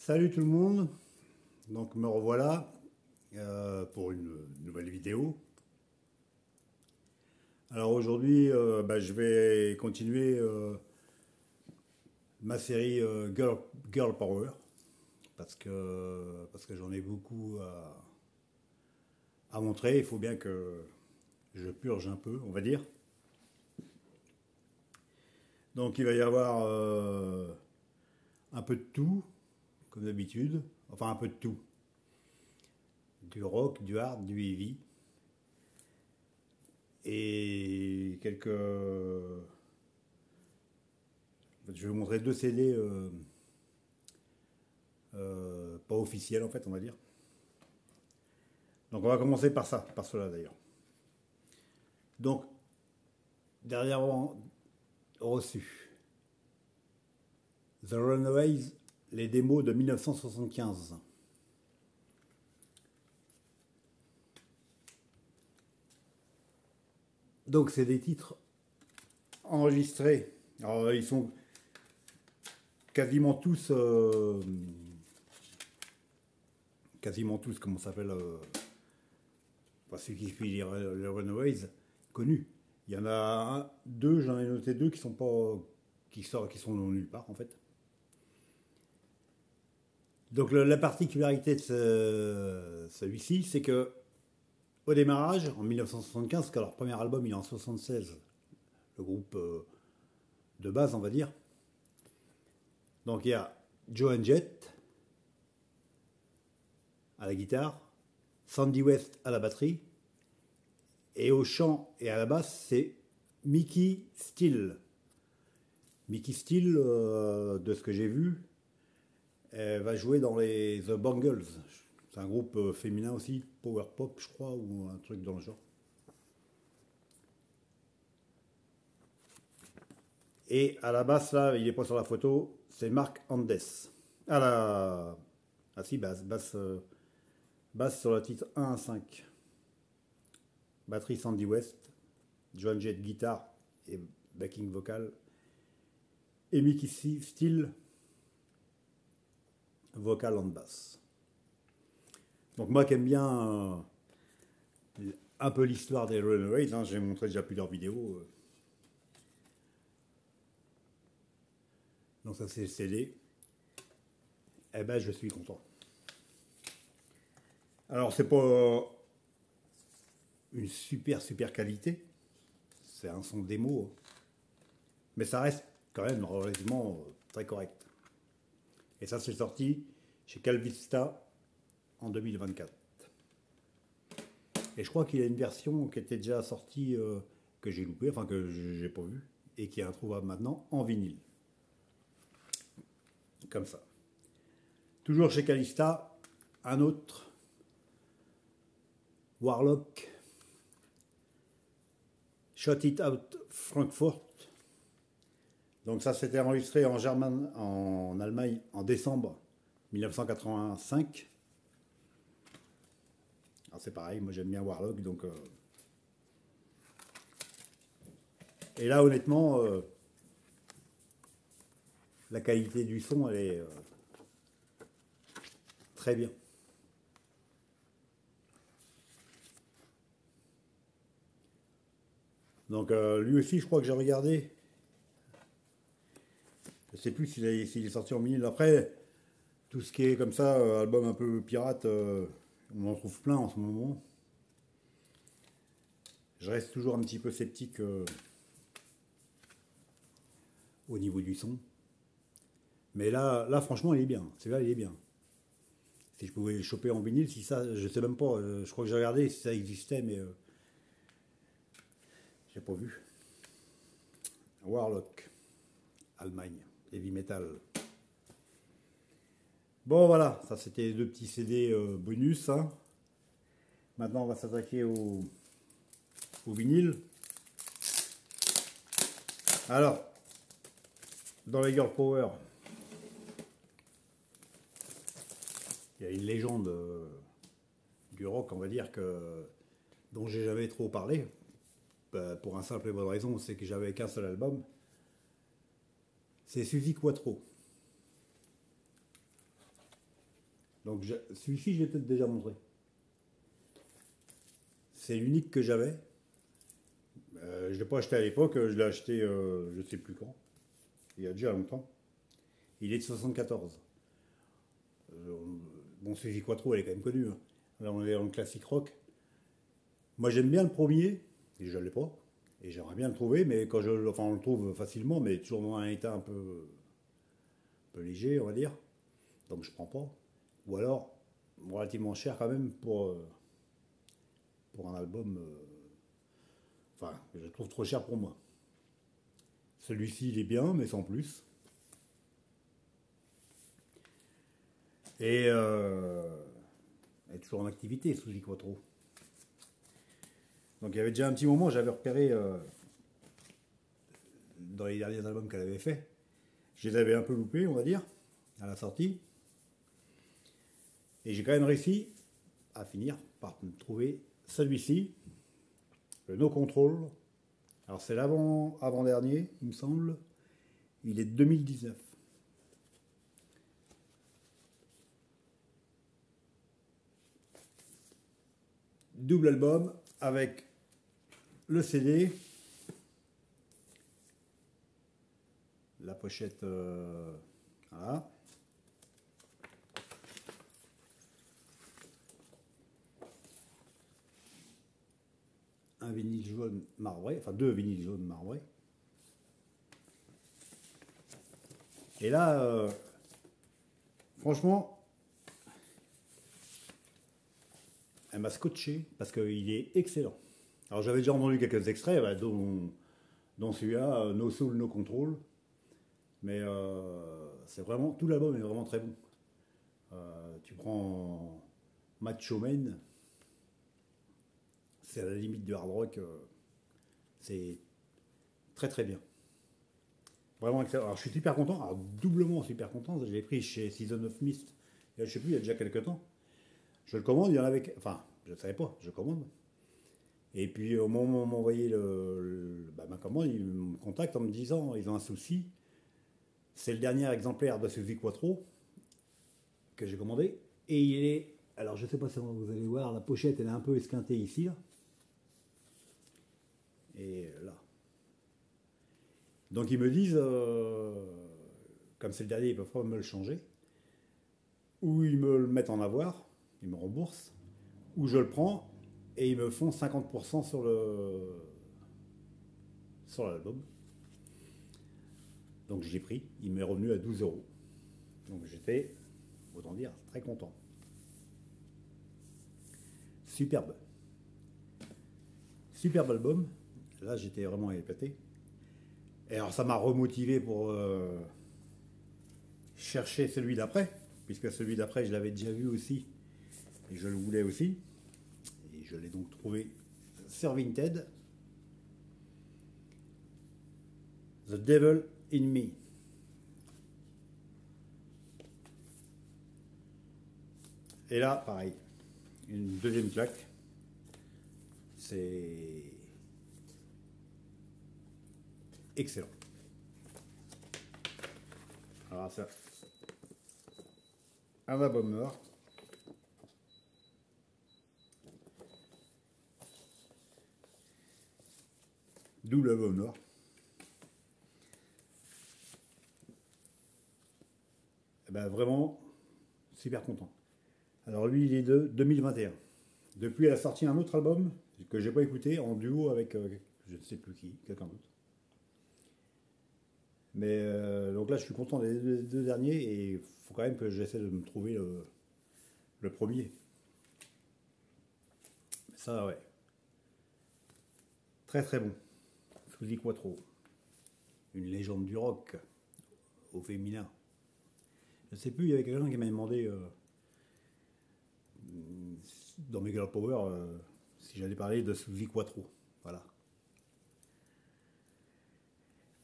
Salut tout le monde, donc me revoilà pour une nouvelle vidéo. Alors aujourd'hui, je vais continuer ma série Girl Power parce que j'en ai beaucoup à montrer. Il faut bien que je purge un peu, on va dire. Donc il va y avoir un peu de tout, comme d'habitude. Enfin un peu de tout. Du rock, du hard, du heavy. Et quelques... Je vais vous montrer deux CD pas officiels en fait, on va dire. Donc on va commencer par ça, par cela d'ailleurs. Donc, dernièrement reçu The Runaways, les démos de 1975. Donc c'est des titres enregistrés. Alors ils sont quasiment tous, comment ça s'appelle, ceux qui suivent les Runaways, connus. Il y en a deux, j'en ai noté deux qui sont pas, qui sont nulle part en fait. Donc la particularité de celui-ci, c'est que au démarrage, en 1975, parce que leur premier album il est en 76, le groupe de base on va dire. Donc il y a Joan Jett à la guitare, Sandy West à la batterie, et au chant et à la basse c'est Mickey Steele. Mickey Steele, de ce que j'ai vu, elle va jouer dans les The Bangles. C'est un groupe féminin aussi, power pop je crois, ou un truc dans le genre. Et à la basse là, il est pas sur la photo, c'est Mark Andes. Ah si, basse sur le titre 1 à 5. Batterie Sandy West, Joan Jett guitare et backing vocal. Et Mickey Steele, vocal en basse. Donc moi qui aime bien un peu l'histoire des Runaways, hein, j'ai montré déjà plusieurs vidéos. Donc ça c'est le CD. Eh ben je suis content. Alors c'est pas une super qualité, c'est un son démo, mais ça reste quand même relativement très correct. Et ça c'est sorti chez Calvista en 2024. Et je crois qu'il y a une version qui était déjà sortie, que j'ai loupée, enfin que j'ai pas vue, et qui est introuvable maintenant en vinyle. Comme ça. Toujours chez Calista, un autre Warlock, Shot It Out Frankfurt. Donc ça s'était enregistré en Allemagne en décembre 1985. Alors c'est pareil, moi j'aime bien Warlock, donc... Et là honnêtement, la qualité du son, elle est très bien. Donc lui aussi, je crois que j'ai regardé. Je sais plus s'il est sorti en vinyle. Après, tout ce qui est comme ça, album un peu pirate, on en trouve plein en ce moment. Je reste toujours un petit peu sceptique au niveau du son. Mais là franchement, il est bien. Celui-là, il est bien. Si je pouvais le choper en vinyle, si ça, je sais même pas. Je crois que j'ai regardé si ça existait, mais j'ai pas vu. Warlock, Allemagne, heavy metal. Bon voilà, ça c'était les deux petits CD bonus. Hein. Maintenant on va s'attaquer au vinyle. Alors, dans les Girl Power, il y a une légende du rock, on va dire, dont j'ai jamais trop parlé. Pour un simple et bonne raison, c'est que j'avais qu'un seul album. C'est Suzi Quatro. Donc celui-ci, je l'ai peut-être déjà montré. C'est l'unique que j'avais. Je ne l'ai pas acheté à l'époque, je l'ai acheté je ne sais plus quand. Il y a déjà longtemps. Il est de 74. Bon, Suzy Quattro, elle est quand même connue. Hein. Là, on est dans le classique rock. Moi, j'aime bien le premier, et je ne l'ai pas. Et j'aimerais bien le trouver, mais enfin, on le trouve facilement, mais toujours dans un état un peu léger, on va dire. Donc, je prends pas. Ou alors, relativement cher quand même pour un album. Enfin, je le trouve trop cher pour moi. Celui-ci, il est bien, mais sans plus. Et elle est toujours en activité, Suzy Quattro. Donc il y avait déjà un petit moment, j'avais repéré dans les derniers albums qu'elle avait fait. Je les avais un peu loupés, on va dire, à la sortie. Et j'ai quand même réussi à finir par me trouver celui-ci, le No Control. Alors c'est l'avant-dernier, il me semble. Il est de 2019. Double album avec le CD, la pochette, voilà. Un vinyle jaune marbré, enfin 2 vinyles jaunes marbrés. Et là, franchement, elle m'a scotché parce qu'il est excellent. Alors j'avais déjà entendu quelques extraits, bah, dont celui-là, No Soul, No Control. Mais c'est vraiment, tout l'album est vraiment très bon. Tu prends Macho Man, c'est à la limite du hard rock, c'est très très bien. Vraiment excellent. Alors je suis super content, alors doublement super content, je l'ai pris chez Season of Mist, je sais plus, il y a déjà quelques temps. Je le commande, il y en avait, enfin, je ne savais pas, je commande. Et puis au moment où on m'a envoyé ma commande, ils me contactent en me disant ils ont un souci. C'est le dernier exemplaire de Suzy Quattro que j'ai commandé. Et il est. Alors je ne sais pas si vous allez voir, la pochette elle est un peu esquintée ici. Là. Et là. Donc ils me disent, comme c'est le dernier, ils ne peuvent pas me le changer. Ou ils me le mettent en avoir, ils me remboursent. Ou je le prends et ils me font 50% sur l'album. Donc je l'ai pris, il m'est revenu à 12 euros. Donc j'étais, autant dire, très content. Superbe. Superbe album. Là j'étais vraiment épaté. Et alors ça m'a remotivé pour chercher celui d'après, puisque celui d'après je l'avais déjà vu aussi, et je le voulais aussi. Et je l'ai donc trouvé sur Vinted. The Devil in Me. Et là, pareil, une deuxième claque. C'est excellent. Alors ça, un album mort. D'où l'album mort. Et ben vraiment, super content. Alors lui, il est de 2021. Depuis, elle a sorti un autre album que j'ai pas écouté en duo avec je ne sais plus qui, quelqu'un d'autre. Mais donc là, je suis content des deux derniers et il faut quand même que j'essaie de me trouver le premier. Ça, ouais. Très très bon. Suzy Quattro. Une légende du rock au féminin. Je ne sais plus, il y avait quelqu'un qui m'a demandé dans mes Girl Power si j'allais parler de Suzy Quattro. Voilà.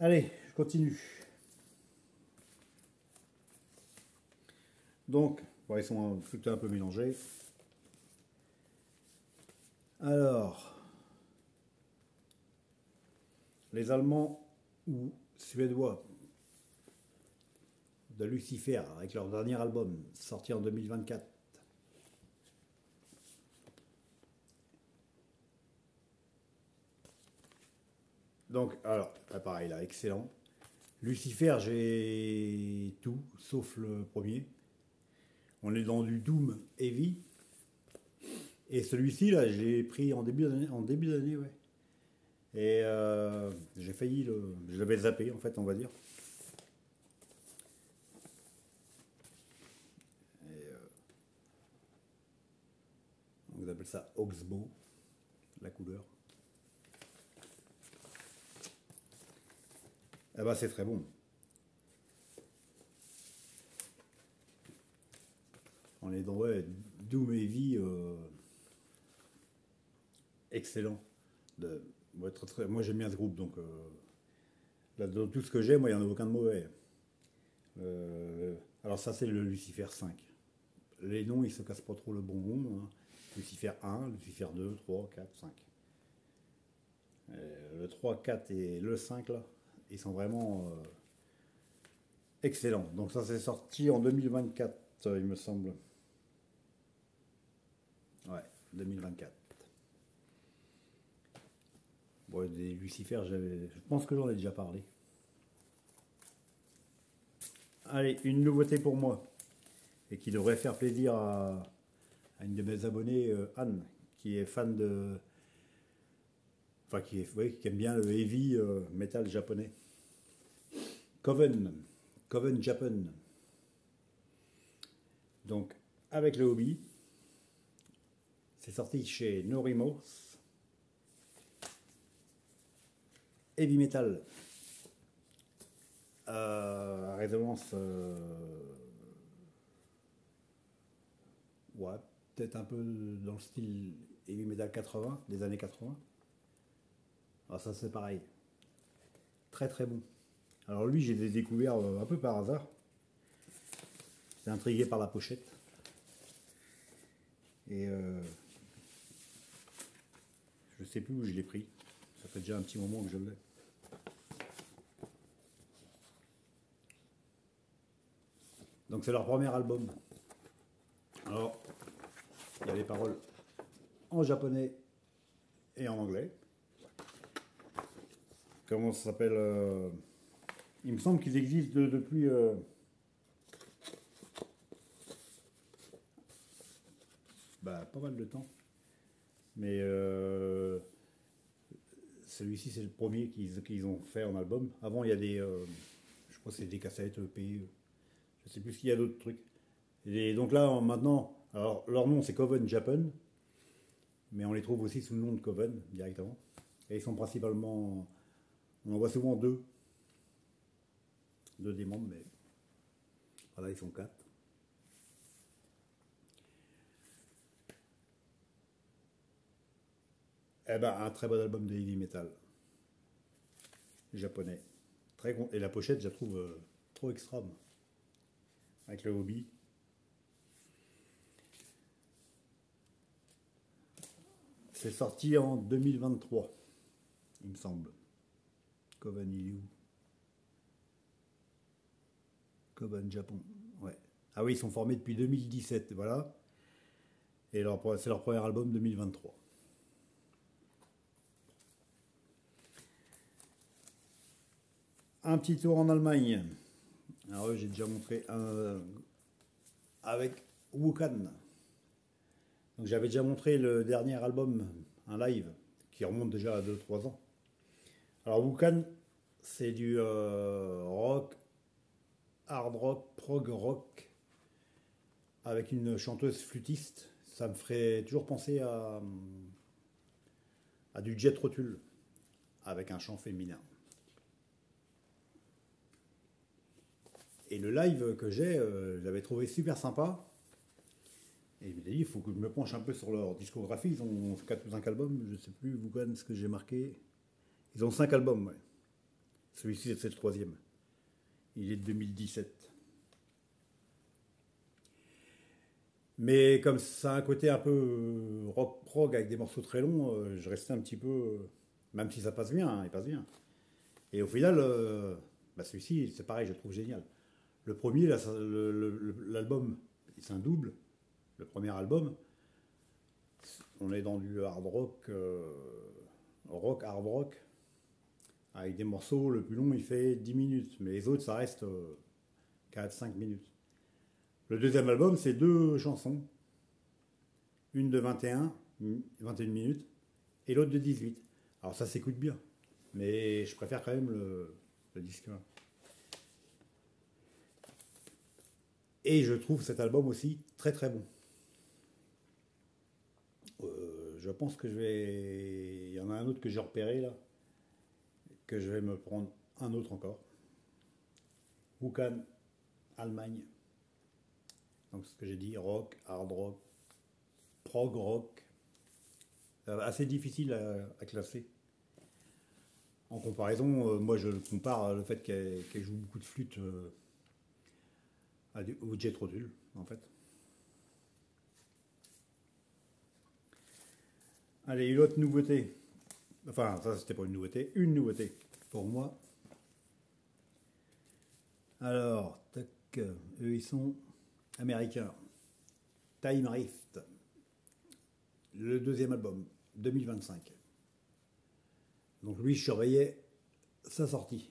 Allez, je continue. Donc, bon, ils sont tout un peu mélangés. Alors, les Allemands ou Suédois de Lucifer, avec leur dernier album, sorti en 2024, Donc, alors, pareil là, excellent. Lucifer, j'ai tout, sauf le premier. On est dans du Doom Heavy. Et celui-ci, là, j'ai pris en début d'année, ouais. Et j'ai failli je l'avais zappé, en fait, on va dire. On appelle ça Oxbow, la couleur. Ah bah c'est très bon. On est dans Doom Heavy, excellent. Ouais, moi j'aime bien ce groupe, donc là, dans tout ce que j'ai, moi il n'y en a aucun de mauvais. Alors ça c'est le Lucifer 5. Les noms ils se cassent pas trop le bonbon. Hein. Lucifer 1, Lucifer 2, 3, 4, 5. Le 3, 4 et le 5 là, ils sont vraiment excellents. Donc ça c'est sorti en 2024, il me semble. Ouais, 2024. Bon, des Lucifer, je pense que j'en ai déjà parlé. Allez, une nouveauté pour moi, et qui devrait faire plaisir à une de mes abonnées, Anne, qui est fan de... Enfin, qui aime bien le heavy metal japonais. Coven Japan. Donc, avec le hobby, c'est sorti chez No Remorse. Heavy metal. Résonance. Ouais, peut-être un peu dans le style heavy metal 80, des années 80. Alors ça c'est pareil. Très très bon. Alors lui j'ai découvert un peu par hasard. J'étais intrigué par la pochette. Et je sais plus où je l'ai pris. Ça fait déjà un petit moment que je l'ai. Donc c'est leur premier album. Alors, il y a les paroles en japonais et en anglais. Comment ça s'appelle il me semble qu'ils existent depuis pas mal de temps. Mais celui-ci c'est le premier qu'ils ont fait en album. Avant il y a des... je crois que c'est des cassettes EP. Je sais plus ce qu'il y a d'autres trucs. Et donc là maintenant, alors leur nom c'est Coven Japan. Mais on les trouve aussi sous le nom de Coven directement. Et ils sont principalement... On en voit souvent deux des membres, mais voilà, ils sont quatre. Eh ben, un très bon album de heavy metal japonais. Et la pochette, je la trouve trop extrême. Avec le hobby. C'est sorti en 2023, il me semble. Coven Illu. Coven Japon. Ouais. Ah oui, ils sont formés depuis 2017, voilà. Et c'est leur premier album 2023. Un petit tour en Allemagne. Alors j'ai déjà montré un avec Wukan. Donc j'avais déjà montré le dernier album, un live, qui remonte déjà à 2-3 ans. Alors Wukan, c'est du rock, hard rock, prog rock, avec une chanteuse flûtiste. Ça me ferait toujours penser à du Jet Rotul, avec un chant féminin. Et le live que j'ai, je l'avais trouvé super sympa. Et je me dit, il faut que je me penche un peu sur leur discographie. Ils ont 4 ou 5 albums, je ne sais plus, Wukan, ce que j'ai marqué. Ils ont 5 albums, ouais. Celui-ci, c'est le troisième. Il est de 2017. Mais comme ça a un côté un peu rock prog avec des morceaux très longs, je restais un petit peu... même si ça passe bien, hein, il passe bien. Et au final, celui-ci, c'est pareil, je le trouve génial. Le premier, l'album, c'est un double. Le premier album, on est dans du hard rock, rock, hard rock, Avec des morceaux, le plus long il fait 10 minutes, mais les autres ça reste 4-5 minutes. Le deuxième album c'est deux chansons, une de 21 minutes, et l'autre de 18. Alors ça s'écoute bien, mais je préfère quand même le disque 1. Et je trouve cet album aussi très très bon. Je pense que je vais... Il y en a un autre que j'ai repéré là, que je vais me prendre un autre encore. Wukan, Allemagne. Donc ce que j'ai dit, rock, hard rock, prog rock. Assez difficile à classer. En comparaison, moi je compare le fait qu'elle joue beaucoup de flûte au Jethro Tull, en fait. Allez, une autre nouveauté. Enfin, ça c'était pas une nouveauté pour moi. Alors, tac, eux ils sont américains. Time Rift, le deuxième album, 2025. Donc lui, je surveillais sa sortie.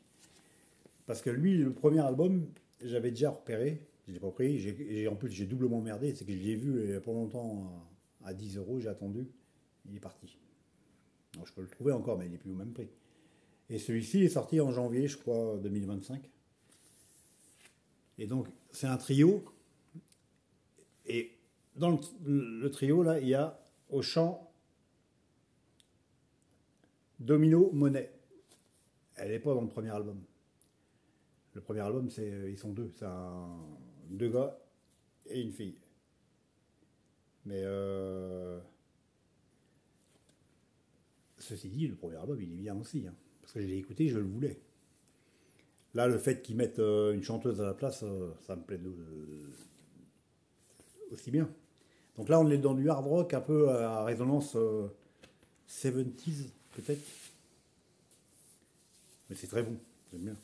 Parce que lui, le premier album, j'avais déjà repéré, je l'ai pas pris, en plus j'ai doublement merdé, c'est que je l'ai vu il y a pas longtemps à 10 euros, j'ai attendu, il est parti. Alors, je peux le trouver encore, mais il n'est plus au même prix. Et celui-ci est sorti en janvier, je crois, 2025. Et donc, c'est un trio. Et dans le trio, là, il y a au chant Domino Monet. Elle n'est pas dans le premier album. Le premier album, ils sont deux. C'est deux gars et une fille. Mais ceci dit, le premier album, il est bien aussi. Hein, parce que je l'ai écouté, je le voulais. Là, le fait qu'ils mettent une chanteuse à la place, ça me plaît aussi bien. Donc là, on est dans du hard rock un peu à résonance 70s, peut-être. Mais c'est très bon, j'aime bien.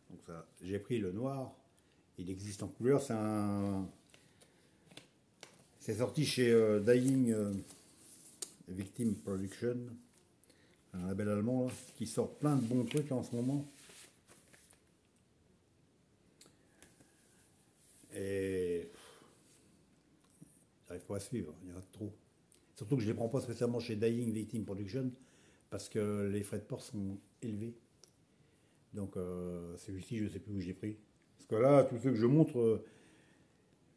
Donc ça, j'ai pris le noir. Il existe en couleur. C'est sorti chez Dying Victim Production, un label allemand là, qui sort plein de bons trucs là, en ce moment. Et j'arrive pas à suivre, il y en a trop. Surtout que je les prends pas spécialement chez Dying Victim Production parce que les frais de port sont élevés. Donc celui-ci, je sais plus où j'ai pris. Parce que là, tous ceux que je montre,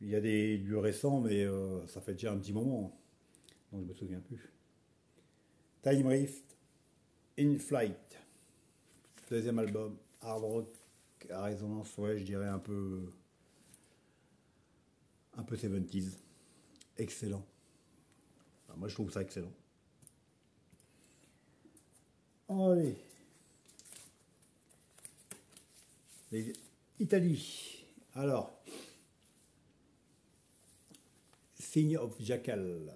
il y a du récent, mais ça fait déjà un petit moment. Donc je me souviens plus. Time Rift, In Flight. Deuxième album, hard rock à résonance, ouais, je dirais un peu 70s. Excellent. Enfin, moi, je trouve ça excellent. Allez. Italie. Alors, Sign of Jackal.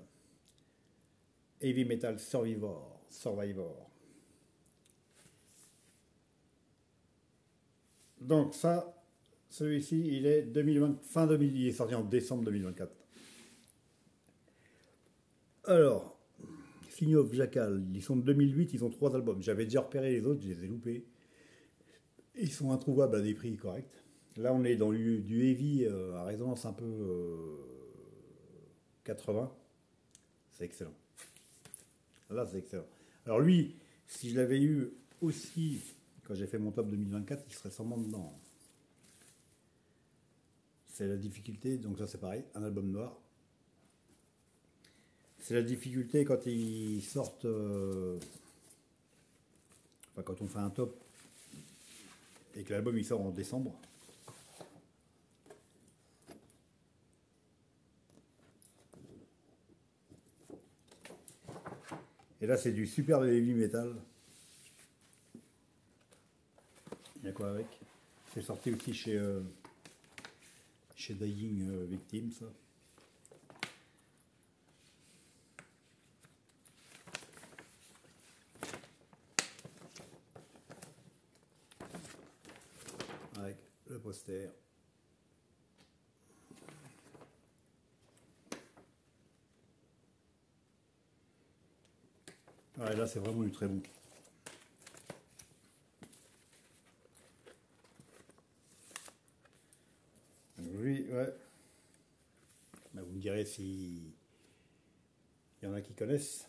Heavy Metal Survivor. Donc ça, celui-ci, il est 2020, fin 2000, il est sorti en décembre 2024. Alors, Sign of Jackal, ils sont de 2008, ils ont 3 albums. J'avais déjà repéré les autres, je les ai loupés. Ils sont introuvables à des prix corrects. Là, on est dans du heavy à résonance un peu 80. C'est excellent. Là, c'est excellent. Alors lui, si je l'avais eu aussi quand j'ai fait mon top 2024, il serait sûrement dedans. C'est la difficulté, donc ça c'est pareil, un album noir. C'est la difficulté quand ils sortent, enfin quand on fait un top et que l'album il sort en décembre. Et là c'est du super heavy metal. Il y a quoi avec? C'est sorti aussi chez Dying Victim, ça. Avec le poster. Ouais, là, c'est vraiment du très bon. Oui, ouais. Bah, vous me direz si il y en a qui connaissent.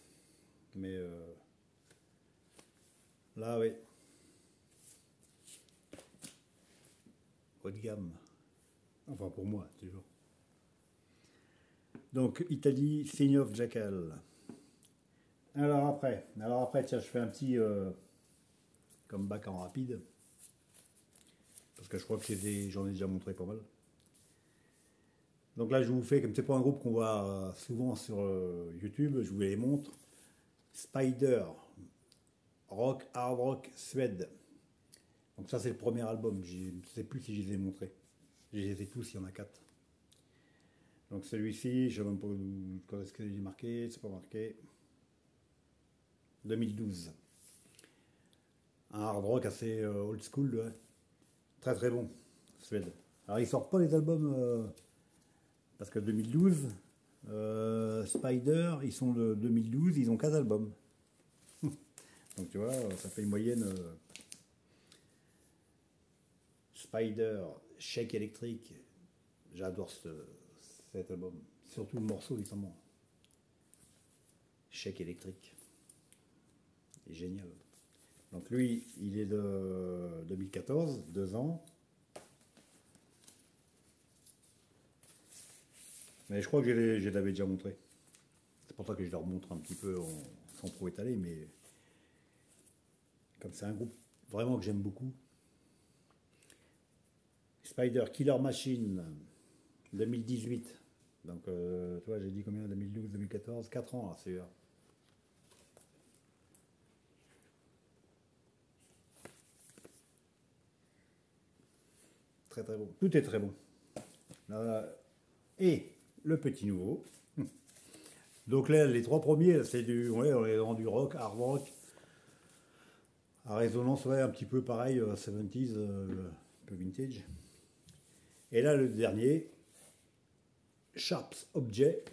Mais là, oui, haut de gamme. Enfin, pour moi, toujours. Donc, Italie, Sign of Jackal. Alors après, tiens, je fais un petit comeback en rapide. Parce que je crois que j'en ai déjà montré pas mal. Donc là, je vous fais, comme c'est pas un groupe qu'on voit souvent sur YouTube, je vous les montre. Spider, rock, hard rock, Suède. Donc ça, c'est le premier album. Je ne sais plus si je les ai montrés. Je les ai tous, il y en a 4. Donc celui-ci, je ne sais même pas quand est-ce qu'il est marqué, c'est pas marqué. 2012. Un hard rock assez old school, ouais. Très très bon, Suède. Alors ils sortent pas les albums parce que 2012, Spider, ils sont de 2012, ils ont 4 albums. Donc tu vois, ça fait une moyenne. Spider, Shake électrique, j'adore cet album. Surtout le morceau, notamment. Shake électrique. Il est génial. Donc lui, il est de 2014, 2 ans. Mais je crois que je l'avais déjà montré. C'est pour ça que je leur montre un petit peu sans trop étaler, mais comme c'est un groupe vraiment que j'aime beaucoup. Spider Killer Machine, 2018. Donc, tu vois, j'ai dit combien? 2012, 2014, 4 ans, là, c'est. Très très bon. Tout est très bon. Là, et le petit nouveau. Donc là, les 3 premiers, c'est du, ouais, on est dans du rock, hard rock, à résonance, ouais, un petit peu pareil, 70s, un peu vintage. Et là, le dernier, Sharps Objet.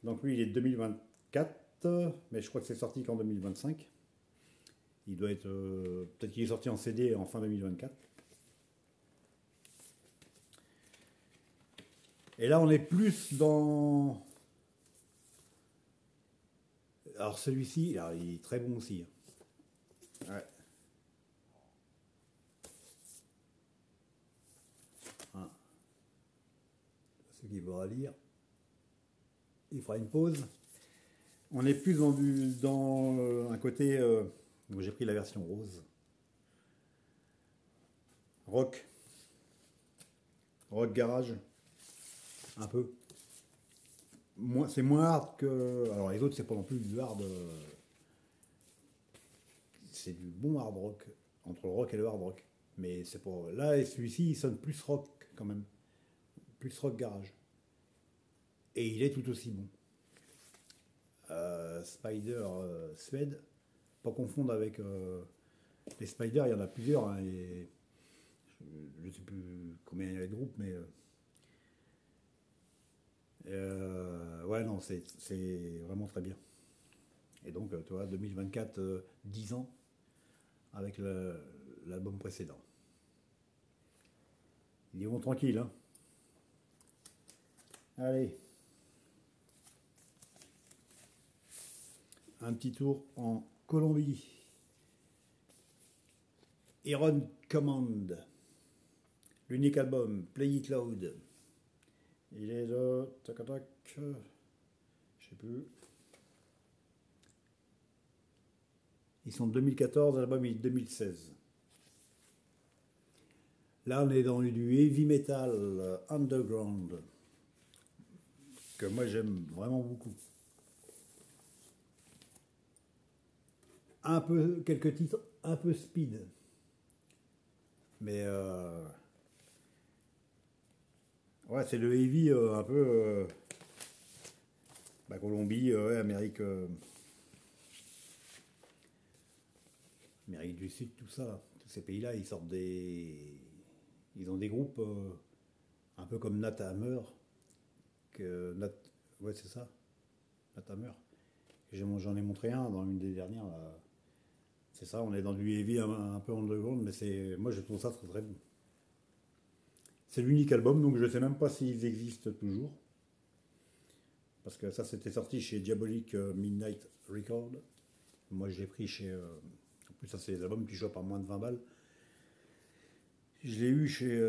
Donc lui, il est de 2024, mais je crois que c'est sorti qu'en 2025. Il doit être, peut-être qu'il est sorti en CD en fin 2024. Et là, on est plus dans. Alors celui-ci, alors, il est très bon aussi. Ouais. Hein. Ceux qui vont lire, il fera une pause. On est plus dans un côté. Donc j'ai pris la version rose. Rock. Rock garage. Un peu. C'est moins hard que. Alors les autres, c'est pas non plus du hard. C'est du bon hard rock. Entre le rock et le hard rock. Mais c'est pas. Là, celui-ci, il sonne plus rock quand même. Plus rock garage. Et il est tout aussi bon. Spider Suède. Pas confondre avec les Spider, il y en a plusieurs. Hein, et je ne sais plus combien il y a de groupes, mais ouais, non, c'est vraiment très bien. Et donc, tu vois, 2024, 10 ans avec l'album précédent. Ils vont tranquille, hein. Allez, un petit tour en Colombie. Iron Command, l'unique album, Play It Loud. Il est de. Tac, tac, je sais plus. Ils sont de 2014, l'album est de 2016. Là, on est dans du heavy metal underground, que moi j'aime vraiment beaucoup. Un peu, quelques titres un peu speed, mais ouais, c'est le heavy un peu Colombie, ouais, Amérique du Sud, tout ça. Tous ces pays-là, ils sortent ils ont des groupes un peu comme Nat Hammer, ouais, c'est ça, Nat Hammer, J'en ai montré un dans une des dernières. C'est ça, on est dans du heavy un peu underground, mais moi je trouve ça très très bon. C'est l'unique album, donc je ne sais même pas s'ils existent toujours. Parce que ça, c'était sorti chez Diabolic Midnight Record. Moi, je l'ai pris chez. En plus, ça, c'est des albums qui chopent à moins de 20 balles. Je l'ai eu chez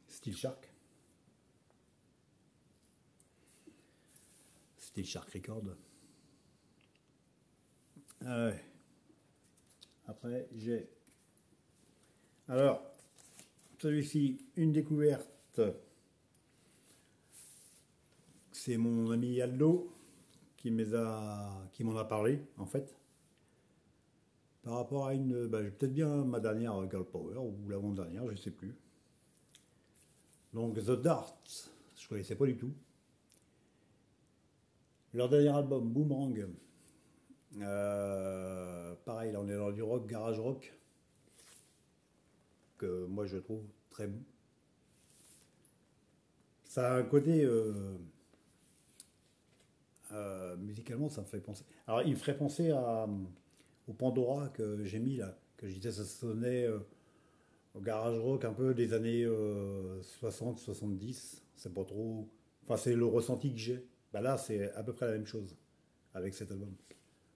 Steel Shark. Steel Shark Record. Ah ouais. Après, j'ai. Alors, celui-ci, une découverte. C'est mon ami Aldo qui m'en a parlé, en fait. Par rapport à peut-être bien ma dernière Girl Power, ou l'avant-dernière, je ne sais plus. Donc The Darts, je ne connaissais pas du tout. Leur dernier album, Boomerang. Pareil, là on est dans du rock, garage rock, que moi je trouve très bon. Ça a un côté musicalement, ça me fait penser. Alors, il me ferait penser au Pandora que j'ai mis là, que je disais, ça sonnait au garage rock un peu des années 60-70. C'est pas trop. Enfin, c'est le ressenti que j'ai. Bah là, c'est à peu près la même chose avec cet album.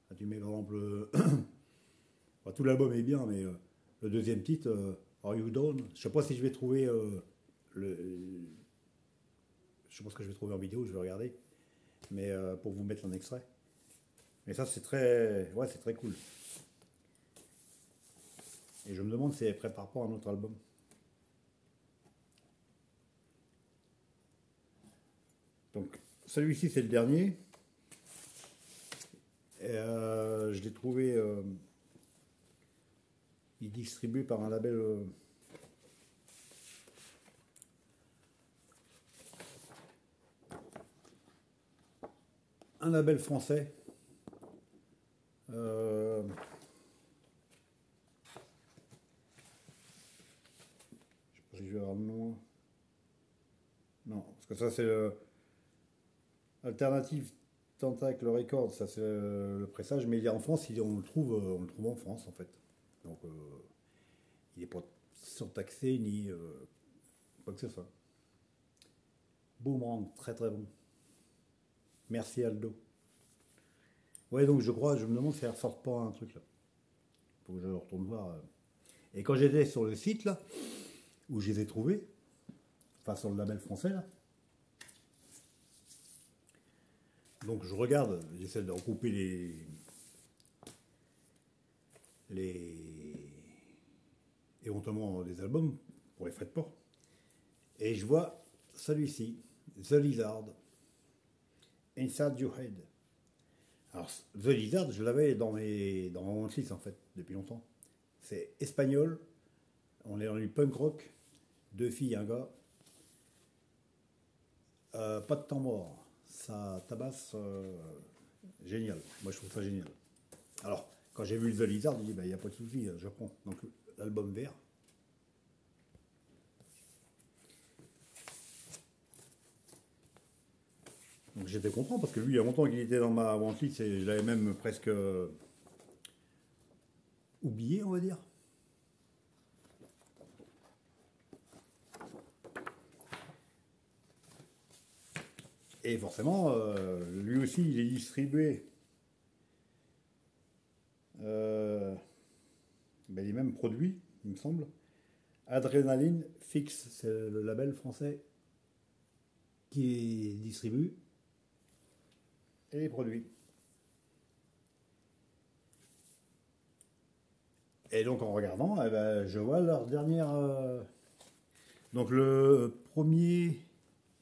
Ah, tu mets par exemple. Enfin, tout l'album est bien, mais le deuxième titre, Are You Down? Je sais pas si je vais trouver le. Je sais pas ce que je vais trouver en vidéo, je vais regarder. Mais pour vous mettre un extrait. Mais ça, c'est très. Ouais, c'est très cool. Et je me demande si elle prépare pas un autre album. Donc, celui-ci, c'est le dernier. Et, je l'ai trouvé. Il est distribué par un label. Un label français. Je sais pas si je vais avoir le nom. Non, parce que ça, c'est le. Alternative Tentacle Record, ça c'est le pressage, mais en France, on le trouve en France en fait. Donc il n'est pas surtaxé ni quoi que ce soit. Boomerang, très très bon. Merci Aldo. Ouais, donc je me demande si elle ressort pas un truc là. Faut que je retourne voir. Et quand j'étais sur le site là, où je les ai trouvés, enfin sur le label français là, donc je regarde, j'essaie de regrouper les éventuellement des albums pour les frais de port. Et je vois celui-ci, The Lizard, Inside Your Head. Alors, The Lizard, je l'avais dans mon list en fait, depuis longtemps. C'est espagnol, on est dans du punk rock, deux filles, un gars. Pas de temps mort, ça tabasse génial. Moi je trouve ça génial. Alors, quand j'ai vu The Lizard, j'ai dit, il n'y a pas de souci, je prends. Donc, l'album vert. Donc j'étais content parce que lui, il y a longtemps qu'il était dans ma wantlist et je l'avais même presque oublié, on va dire. Et forcément, lui aussi, il est distribué. Les mêmes produits, il me semble. Adrénaline Fix, c'est le label français qui distribue et les produits. Et donc en regardant, eh ben, je vois leur dernière. Donc le premier,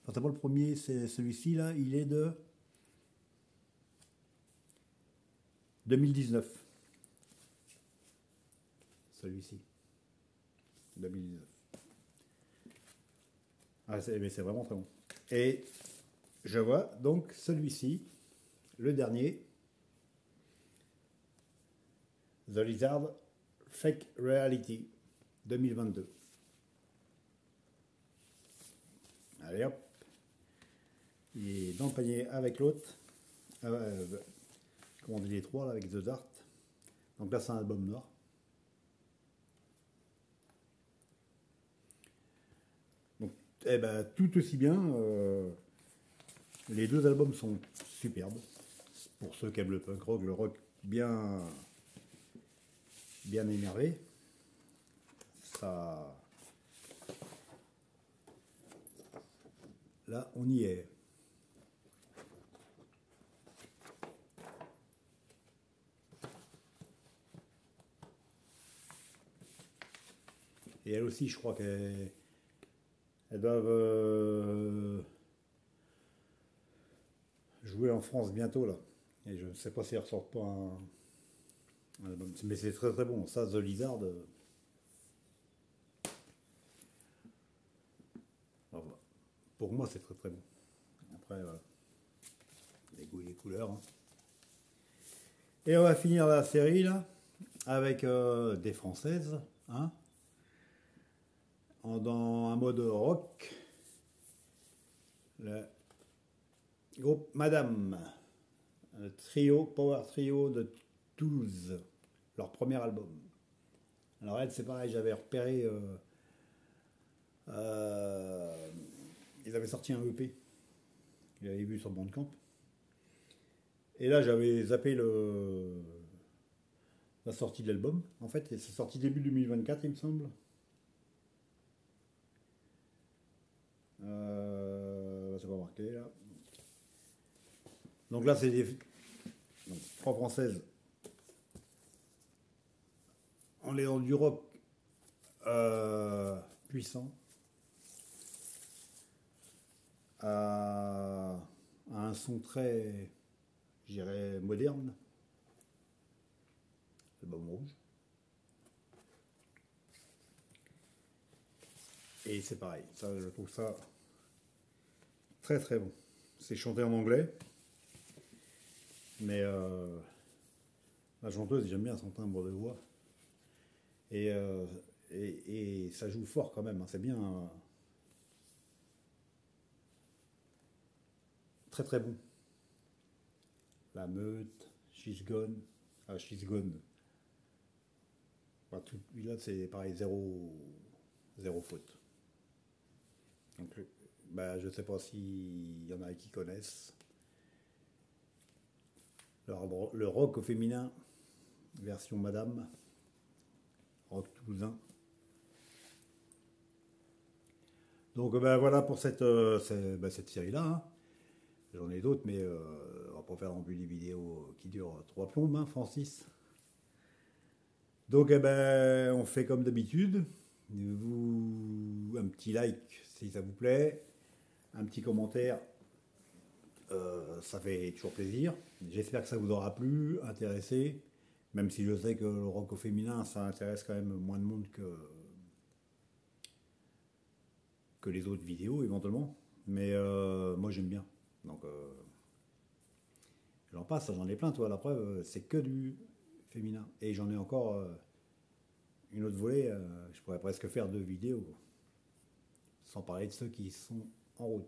enfin c'est pas le premier, c'est celui-ci là, il est de 2019. Celui-ci. 2019. Ah, mais c'est vraiment très bon. Et je vois donc celui-ci, le dernier, The Lizard Fake Reality 2022. Allez hop, il est dans le panier avec l'autre. comment on dit les trois là, avec The Dart. Donc là c'est un album noir. Donc eh ben, tout aussi bien. Les deux albums sont superbes. Pour ceux qui aiment le punk rock, le rock bien énervé. Ça. Là, on y est. Et elles aussi, je crois qu'elles doivent jouer en France bientôt là. Et je ne sais pas si elles ressortent pas un album. Mais c'est très très bon. Ça, The Lizard. Enfin, pour moi, c'est très très bon. Après, les goûts et les couleurs. Hein. Et on va finir la série là avec des françaises. Hein, dans un mode rock. Le groupe Madame. Le trio, Power Trio de Toulouse. Leur premier album. Alors elle, c'est pareil, j'avais repéré... ils avaient sorti un EP. J'avais vu sur Bandcamp. Et là, j'avais zappé la sortie de l'album. En fait, c'est sorti début 2024, il me semble. C'est pas marqué, là. Donc là, c'est trois françaises. On est dans du rock puissant. À un son très, je dirais, moderne. L'album rouge. Et c'est pareil, ça, je trouve ça très très bon. C'est chanté en anglais. Mais la chanteuse, j'aime bien son timbre de voix. Et ça joue fort quand même. Hein. C'est bien. Très très bon. La Meute, She's Gone. Ah, She's Gone. Enfin, là, c'est pareil, zéro faute. Donc, bah, je ne sais pas s'il y en a qui connaissent. Le rock au féminin, version Madame, rock toulousain. Donc ben, voilà pour cette série-là. Hein. J'en ai d'autres, mais on va pas faire non plus des vidéos qui durent 3 plombes, hein, Francis. Donc eh ben, on fait comme d'habitude. Un petit like si ça vous plaît, un petit commentaire. Ça fait toujours plaisir. J'espère que ça vous aura plu, intéressé. Même si je sais que le rock au féminin, ça intéresse quand même moins de monde que les autres vidéos, éventuellement. Mais moi, j'aime bien. Donc, j'en passe, j'en ai plein, toi. La preuve, c'est que du féminin. Et j'en ai encore une autre volée. Je pourrais presque faire 2 vidéos. Sans parler de ceux qui sont en route.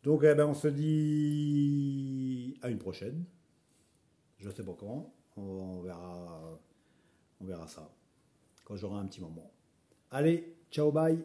Donc, eh ben, on se dit à une prochaine. Je sais pas quand. On verra ça quand j'aurai un petit moment. Allez, ciao, bye.